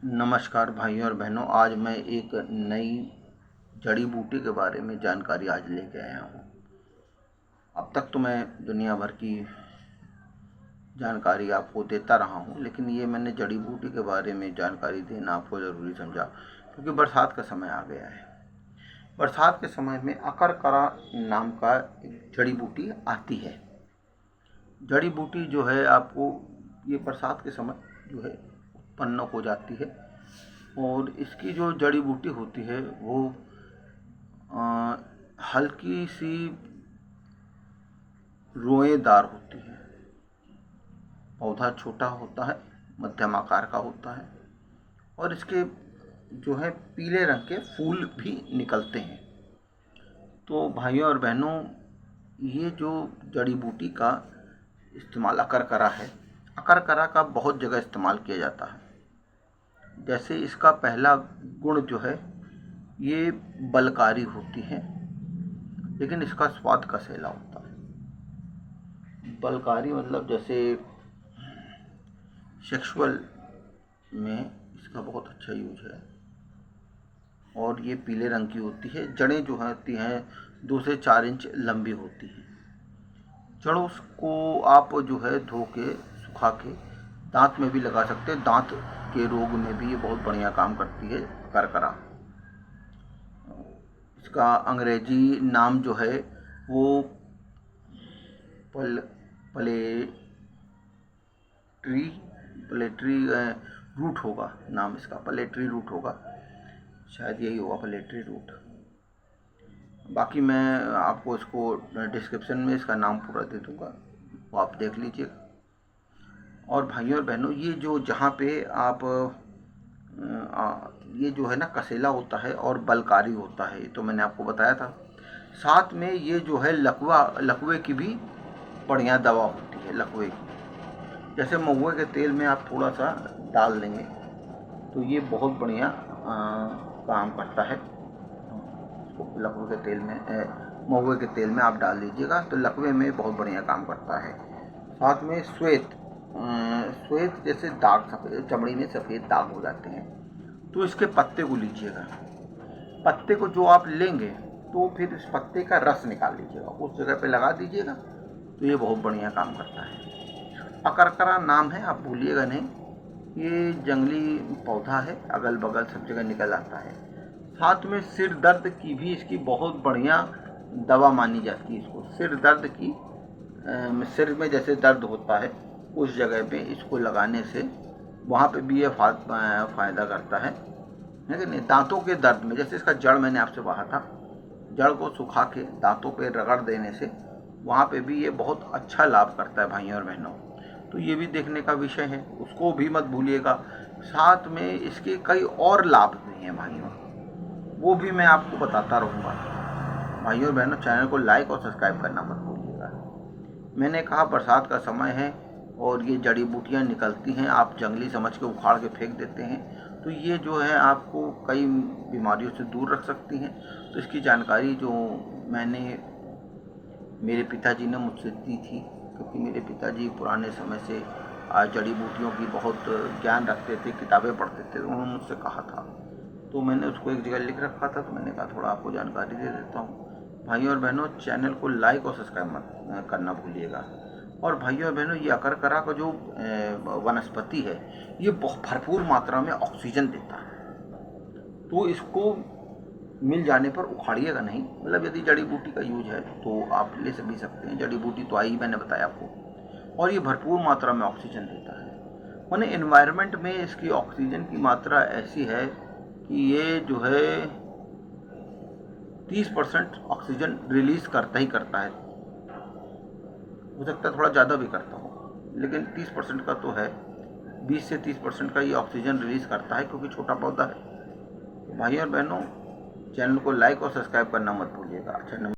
नमस्कार भाइयों और बहनों, आज मैं एक नई जड़ी बूटी के बारे में जानकारी आज लेके आया हूँ। अब तक तो मैं दुनिया भर की जानकारी आपको देता रहा हूँ, लेकिन ये मैंने जड़ी बूटी के बारे में जानकारी देना आपको ज़रूरी समझा, क्योंकि बरसात का समय आ गया है। बरसात के समय में अकरकरा नाम का एक जड़ी बूटी आती है। जड़ी बूटी जो है आपको ये बरसात के समय जो है उत्पन्न हो जाती है, और इसकी जो जड़ी बूटी होती है वो हल्की सी रोएदार होती है। पौधा छोटा होता है, मध्यम आकार का होता है, और इसके जो है पीले रंग के फूल भी निकलते हैं। तो भाइयों और बहनों, ये जो जड़ी बूटी का इस्तेमाल अकरकरा है, अकरकरा का बहुत जगह इस्तेमाल किया जाता है। जैसे इसका पहला गुण जो है ये बलकारी होती है, लेकिन इसका स्वाद कसेला होता है। बलकारी मतलब जैसे सेक्सुअल में इसका बहुत अच्छा यूज है, और ये पीले रंग की होती है। जड़ें जो होती हैं 2 से 4 इंच लंबी होती हैं। जड़ों को आप जो है धो के सुखा के दांत में भी लगा सकते हैं। दांत के रोग में भी ये बहुत बढ़िया काम करती है करकरा। इसका अंग्रेजी नाम जो है वो प्लेट्री रूट होगा। नाम इसका प्लेट्री रूट होगा, शायद यही होगा, प्लेट्री रूट। बाकी मैं आपको इसको डिस्क्रिप्शन में इसका नाम पूरा दे दूंगा, वो आप देख लीजिए। और भाइयों और बहनों, ये जो जहाँ पे आप ये जो है ना कसेला होता है और बलकारी होता है, ये तो मैंने आपको बताया था। साथ में ये जो है लकवे की भी बढ़िया दवा होती है। लकवे की जैसे महुए के तेल में आप थोड़ा सा डाल देंगे तो ये बहुत बढ़िया काम करता है। लकवे के तेल में महुए के तेल में आप डाल दीजिएगा तो लकवे में बहुत बढ़िया काम करता है। साथ में श्वेत जैसे दाग, सफ़ेद चमड़ी में सफ़ेद दाग हो जाते हैं, तो इसके पत्ते को लीजिएगा। पत्ते को जो आप लेंगे तो फिर इस पत्ते का रस निकाल लीजिएगा, उस जगह पे लगा दीजिएगा, तो ये बहुत बढ़िया काम करता है। अकरकरा नाम है, आप भूलिएगा नहीं। ये जंगली पौधा है, अगल बगल सब जगह निकल आता है। साथ में सिर दर्द की भी इसकी बहुत बढ़िया दवा मानी जाती है। इसको सिर दर्द की सिर में जैसे दर्द होता है उस जगह पे इसको लगाने से वहाँ पे भी ये फ़ायदा करता है। लेकिन दांतों के दर्द में, जैसे इसका जड़ मैंने आपसे कहा था, जड़ को सुखा के दांतों पे रगड़ देने से वहाँ पे भी ये बहुत अच्छा लाभ करता है भाइयों और बहनों। तो ये भी देखने का विषय है, उसको भी मत भूलिएगा। साथ में इसके कई और लाभ भी हैं भाइयों, वो भी मैं आपको बताता रहूँगा। भाइयों और बहनों, चैनल को लाइक और सब्सक्राइब करना मत भूलिएगा। मैंने कहा बरसात का समय है और ये जड़ी बूटियाँ निकलती हैं, आप जंगली समझ के उखाड़ के फेंक देते हैं, तो ये जो है आपको कई बीमारियों से दूर रख सकती हैं। तो इसकी जानकारी जो मैंने मेरे पिताजी ने मुझसे दी थी, क्योंकि मेरे पिताजी पुराने समय से जड़ी बूटियों की बहुत ज्ञान रखते थे, किताबें पढ़ते थे, उन्होंने मुझसे कहा था, तो मैंने उसको एक जगह लिख रखा था, तो मैंने कहा थोड़ा आपको जानकारी दे देता हूँ। भाइयों और बहनों, चैनल को लाइक और सब्सक्राइब मत करना भूलिएगा। और भाइयों और बहनों, ये अकरकरा का जो वनस्पति है ये बहुत भरपूर मात्रा में ऑक्सीजन देता है, तो इसको मिल जाने पर उखाड़िएगा नहीं। मतलब यदि जड़ी बूटी का यूज है तो आप ले भी सकते हैं। जड़ी बूटी तो आई, मैंने बताया आपको, और ये भरपूर मात्रा में ऑक्सीजन देता है। माने एनवायरनमेंट में इसकी ऑक्सीजन की मात्रा ऐसी है कि ये जो है 30% ऑक्सीजन रिलीज करता ही करता है। हो सकता है थोड़ा ज़्यादा भी करता हो, लेकिन 30% का तो है। 20 से 30% का ये ऑक्सीजन रिलीज करता है, क्योंकि छोटा पौधा है। तो भाइयों और बहनों, चैनल को लाइक और सब्सक्राइब करना मत भूलिएगा। अच्छा,